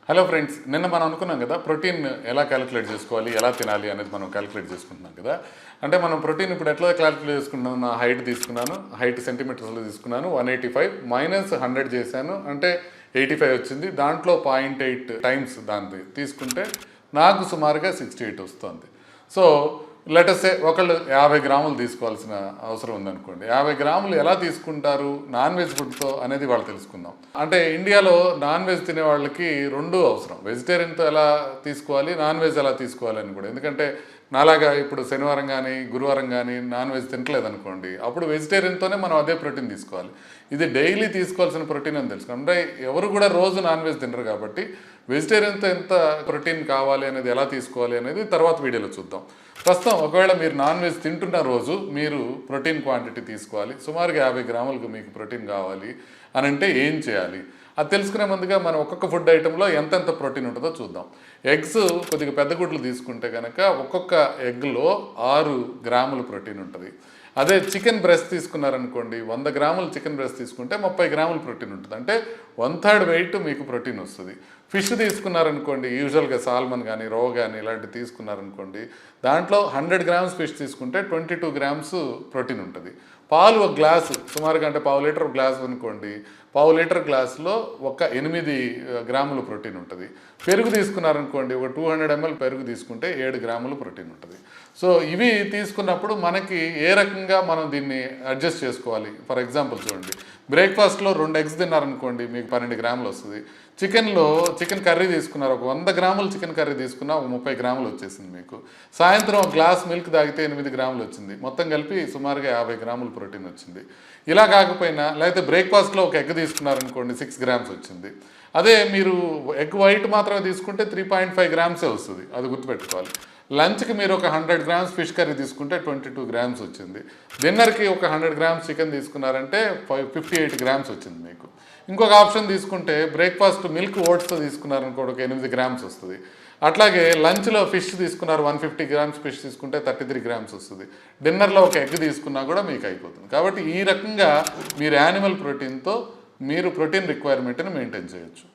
Hello friends, నిన్న మనం అనుకున్నాం కదా ప్రోటీన్ ఎలా క్యాలిక్యులేట్ చేసుకోవాలి, ఎలా తినాలి అనేది మనం క్యాలిక్యులేట్ చేసుకుంటున్నాం కదా. అంటే మనం ప్రోటీన్ ఇప్పుడు ఎట్లా క్యాలిక్యులేట్ చేసుకుంటున్నాను, నా హైట్ తీసుకున్నాను, హైట్ సెంటీమీటర్స్లో తీసుకున్నాను, 185 మైనస్ 100 చేశాను అంటే 85 వచ్చింది. దాంట్లో 0.8 టైమ్స్ దాన్ని తీసుకుంటే నాకు సుమారుగా 68 వస్తుంది. సో లెటసే ఒకళ్ళు 50 గ్రాములు తీసుకోవాల్సిన అవసరం ఉందనుకోండి. 50 గ్రాములు ఎలా తీసుకుంటారు నాన్ వెజ్ ఫుడ్తో అనేది వాళ్ళు తెలుసుకుందాం. అంటే ఇండియాలో నాన్ వెజ్ తినే వాళ్ళకి రెండూ అవసరం. వెజిటేరియన్తో ఎలా తీసుకోవాలి, నాన్ వెజ్ ఎలా తీసుకోవాలి అని కూడా. ఎందుకంటే నాలాగా ఇప్పుడు శనివారం కానీ గురువారం కానీ నాన్ వెజ్ తినట్లేదు అనుకోండి, అప్పుడు వెజిటేరియన్తోనే మనం అదే ప్రోటీన్ తీసుకోవాలి. ఇది డైలీ తీసుకోవాల్సిన ప్రోటీన్ అని తెలుసు. అంటే ఎవరు కూడా రోజు నాన్ వెజ్ తినరు కాబట్టి వెజిటేరియన్తో ఎంత ప్రోటీన్ కావాలి అనేది ఎలా తీసుకోవాలి అనేది తర్వాత వీడియోలో చూద్దాం. ప్రస్తుతం ఒకవేళ మీరు నాన్ వెజ్ తింటున్న రోజు మీరు ప్రోటీన్ క్వాంటిటీ తీసుకోవాలి. సుమారుగా 50 గ్రాములకు మీకు ప్రోటీన్ కావాలి అని అంటే ఏం చేయాలి అది తెలుసుకునే ముందుగా మనం ఒక్కొక్క ఫుడ్ ఐటెంలో ఎంతెంత ప్రోటీన్ ఉంటుందో చూద్దాం. ఎగ్స్ కొద్దిగా పెద్ద గుడ్లు తీసుకుంటే కనుక ఒక్కొక్క ఎగ్లో 6 గ్రాముల ప్రోటీన్ ఉంటుంది. అదే చికెన్ బ్రెస్ట్ తీసుకున్నారనుకోండి, 100 గ్రాములు చికెన్ బ్రెస్ట్ తీసుకుంటే 30 గ్రాముల ప్రోటీన్ ఉంటుంది. అంటే 1/3 వెయిట్ మీకు ప్రోటీన్ వస్తుంది. ఫిష్ తీసుకున్నారనుకోండి, యూజువల్గా సాల్మన్ కానీ రో కానీ ఇలాంటివి తీసుకున్నారనుకోండి, దాంట్లో 100 గ్రామ్స్ ఫిష్ తీసుకుంటే 22 గ్రామ్స్ ప్రోటీన్ ఉంటుంది. పాలు ఒక గ్లాసు సుమారుగా, అంటే పావు లీటర్ గ్లాస్ అనుకోండి, పావు లీటర్ గ్లాసులో ఒక 8 గ్రాములు ప్రోటీన్ ఉంటుంది. పెరుగు తీసుకున్నారనుకోండి, ఒక 200 ml పెరుగు తీసుకుంటే 7 గ్రాములు ప్రోటీన్ ఉంటుంది. సో ఇవి తీసుకున్నప్పుడు మనకి ఏ రకంగా మనం దీన్ని అడ్జస్ట్ చేసుకోవాలి. ఫర్ ఎగ్జాంపుల్ చూడండి, బ్రేక్ఫాస్ట్లో 2 ఎగ్స్ తిన్నారనుకోండి, మీకు 12 గ్రాములు వస్తుంది. చికెన్ కర్రీ తీసుకున్నారు, ఒక 100 గ్రాములు చికెన్ కర్రీ తీసుకున్నా ఒక 30 గ్రాములు వచ్చేసింది మీకు. సాయంత్రం ఒక గ్లాస్ మిల్క్ తాగితే 8 గ్రాములు వచ్చింది. మొత్తం కలిపి సుమారుగా 50 గ్రాములు ప్రోటీన్ వచ్చింది. ఇలా కాకపోయినా లేకపోతే బ్రేక్ఫాస్ట్లో ఒక ఎగ్ తీసుకున్నారనుకోండి, 6 గ్రామ్స్ వచ్చింది. అదే మీరు ఎగ్ వైట్ మాత్రమే తీసుకుంటే 3.5 గ్రామ్సే వస్తుంది, అది గుర్తుపెట్టుకోవాలి. లంచ్కి మీరు ఒక 100 గ్రామ్స్ ఫిష్ కర్రీ తీసుకుంటే 22 గ్రామ్స్ వచ్చింది. డిన్నర్కి ఒక 100 గ్రామ్స్ చికెన్ తీసుకున్నారంటే 58 గ్రామ్స్ వచ్చింది మీకు. ఇంకొక ఆప్షన్ తీసుకుంటే బ్రేక్ఫాస్ట్ మిల్క్ ఓట్స్తో తీసుకున్నారనుకో ఒక 8 గ్రామ్స్ వస్తుంది. అట్లాగే లంచ్లో ఫిష్ తీసుకున్నారు, 150 గ్రామ్స్ ఫిష్ తీసుకుంటే 33 గ్రామ్స్ వస్తుంది. డిన్నర్లో ఒక ఎగ్ తీసుకున్నా కూడా మీకు అయిపోతుంది. కాబట్టి ఈ రకంగా మీరు యానిమల్ ప్రోటీన్తో మీరు ప్రోటీన్ రిక్వైర్మెంట్ని మెయింటైన్ చేయొచ్చు.